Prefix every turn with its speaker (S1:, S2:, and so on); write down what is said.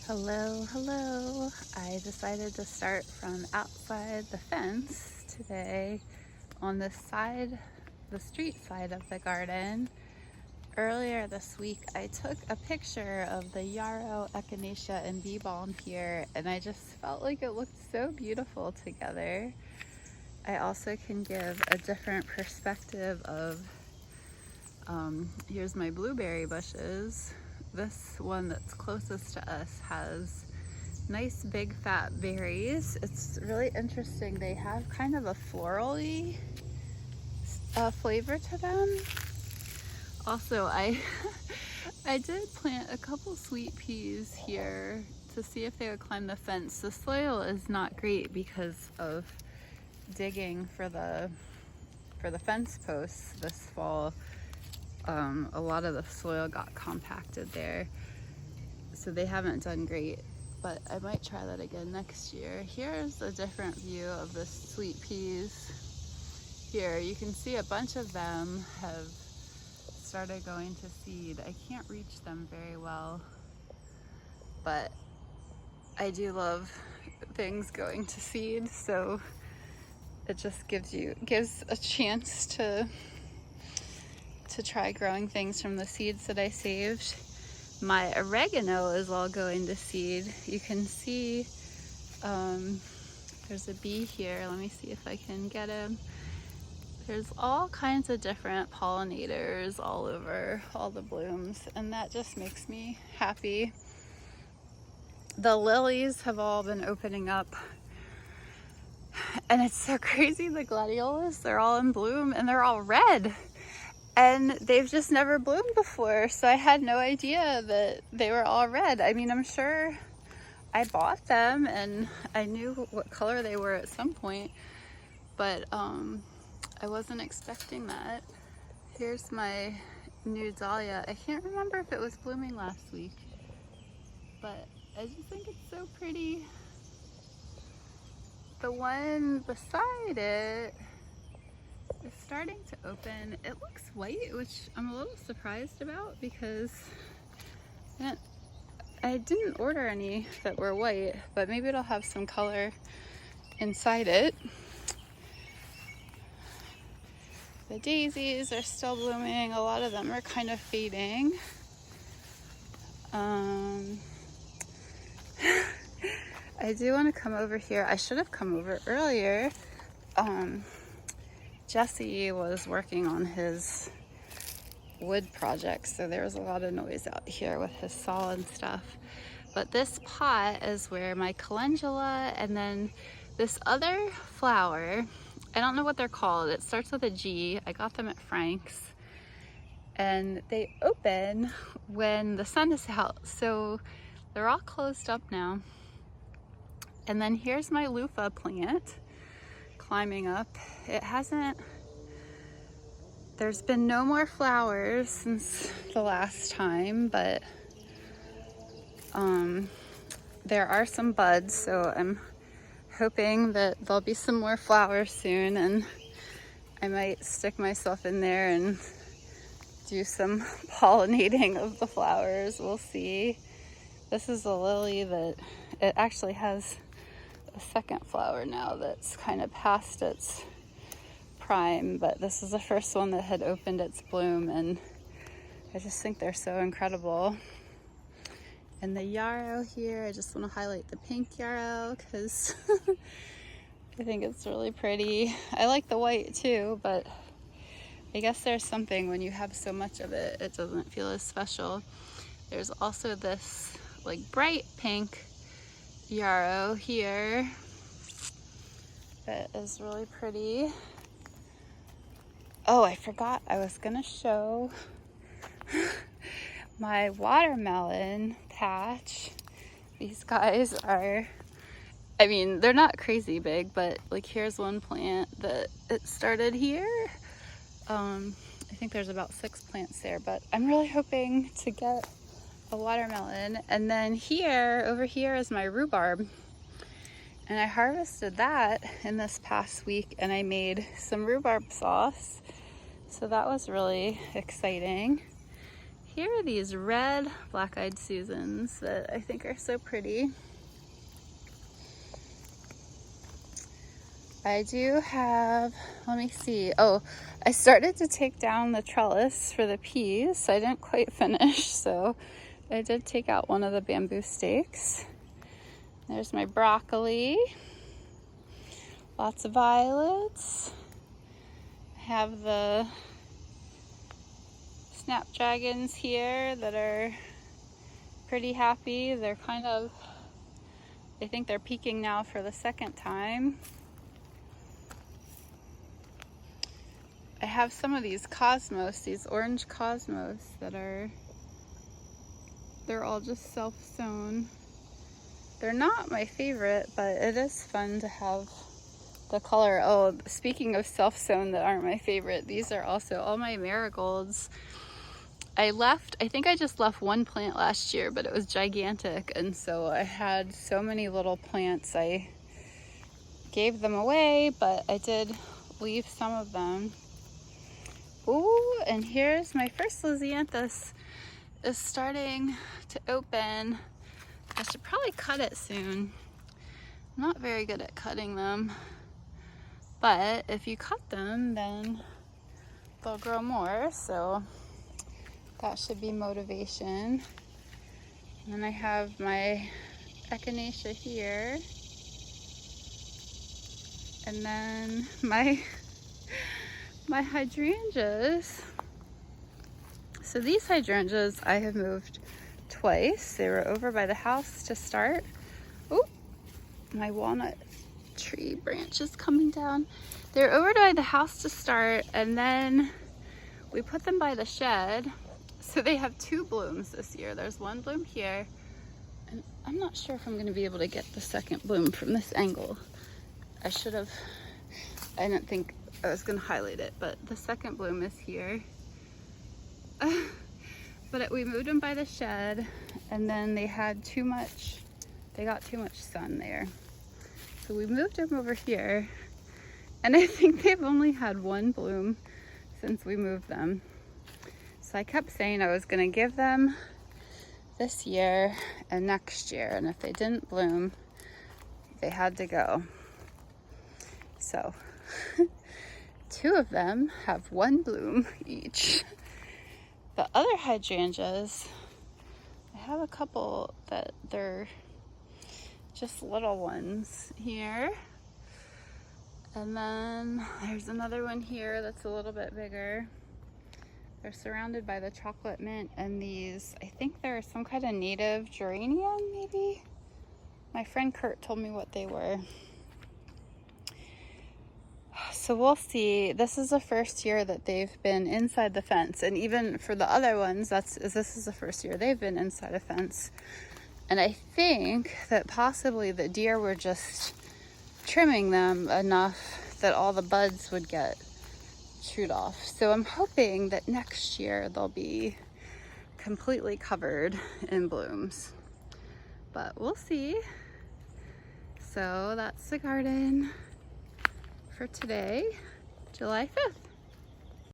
S1: Hello, hello. I decided to start from outside the fence today on the side, the street side of the garden. Earlier this week, I took a picture of the Yarrow, echinacea, and bee balm here, and I just felt like it looked so beautiful together. I also can give a different perspective of, here's my blueberry bushes. This one that's closest to us has nice big fat berries. It's really interesting. They have kind of a florally flavor to them. Also, I did plant a couple sweet peas here to see if they would climb the fence. The soil is not great because of digging for the fence posts this fall. A lot of the soil got compacted there, so they haven't done great, but I might try that again next year. Here's a different view of the sweet peas. Here you can see a bunch of them have started going to seed. I can't reach them very well, but I do love things going to seed, so it just gives a chance to try growing things from the seeds that I saved. My oregano is all going to seed. You can see there's a bee here. Let me see if I can get him. There's all kinds of different pollinators all over all the blooms, and that just makes me happy. The lilies have all been opening up, and it's so crazy. The gladiolas, they're all in bloom and they're all red. And they've just never bloomed before, so I had no idea that they were all red. I mean, I'm sure I bought them and I knew what color they were at some point, but I wasn't expecting that. Here's my new dahlia. I can't remember if it was blooming last week, but I just think it's so pretty. The one beside it is starting to open. It looks white, which I'm a little surprised about because I didn't order any that were white, but maybe it'll have some color inside it. The daisies are still blooming. A lot of them are kind of fading. I do want to come over here. I should have come over earlier. Jesse was working on his wood project, so there was a lot of noise out here with his saw and stuff. But this pot is where my calendula and then this other flower, I don't know what they're called. It starts with a G. I got them at Frank's, and they open when the sun is out. So they're all closed up now. And then here's my loofah plant climbing up. There's been no more flowers since the last time, but there are some buds, so I'm hoping that there'll be some more flowers soon, and I might stick myself in there and do some pollinating of the flowers. We'll see. This is a lily that it actually has a second flower now that's kind of past its prime, but this is the first one that had opened its bloom, and I just think they're so incredible. And the yarrow here, I just want to highlight the pink yarrow because I think it's really pretty. I like the white too, but I guess there's something when you have so much of it, it doesn't feel as special. There's also this like bright pink yarrow here that is really pretty. Oh, I forgot I was gonna show my watermelon patch. These guys are, I mean, they're not crazy big, but like here's one plant that it started here. I think there's about 6 plants there, but I'm really hoping to get a watermelon. And then over here is my rhubarb, and I harvested that in this past week, and I made some rhubarb sauce, so that was really exciting. Here are these red black-eyed Susans that I think are so pretty. I do have, let me see. Oh, I started to take down the trellis for the peas. I didn't quite finish, so I did take out one of the bamboo stakes. There's my broccoli. Lots of violets. I have the snapdragons here that are pretty happy. They're kind of, I think they're peaking now for the second time. I have some of these cosmos, these orange cosmos that are, they're all just self-sown. They're not my favorite, but it is fun to have the color. Oh, speaking of self-sown that aren't my favorite, these are also all my marigolds. I think I just left one plant last year, but it was gigantic, and so I had so many little plants. I gave them away, but I did leave some of them. Ooh, and here's my first lisianthus is starting to open. I should probably cut it soon. I'm not very good at cutting them, but if you cut them, then they'll grow more, so that should be motivation. And then I have my echinacea here, and then my hydrangeas. So these hydrangeas I have moved twice. They were over by the house to start. Oh, my walnut tree branch is coming down. They're over by the house to start, and then we put them by the shed. So they have two blooms this year. There's one bloom here, and I'm not sure if I'm going to be able to get the second bloom from this angle. I didn't think I was going to highlight it, but the second bloom is here. But we moved them by the shed, and then they got too much sun there. So we moved them over here, and I think they've only had one bloom since we moved them. So I kept saying I was gonna give them this year and next year, and if they didn't bloom, they had to go. So two of them have one bloom each. The other hydrangeas, I have a couple that they're just little ones here. And then there's another one here that's a little bit bigger. They're surrounded by the chocolate mint and these, I think they're some kind of native geranium, maybe? My friend Kurt told me what they were. So we'll see. This is the first year that they've been inside the fence, and even for the other ones, this is the first year they've been inside a fence. And I think that possibly the deer were just trimming them enough that all the buds would get chewed off. So I'm hoping that next year they'll be completely covered in blooms, but we'll see. So that's the garden for today, July 5th.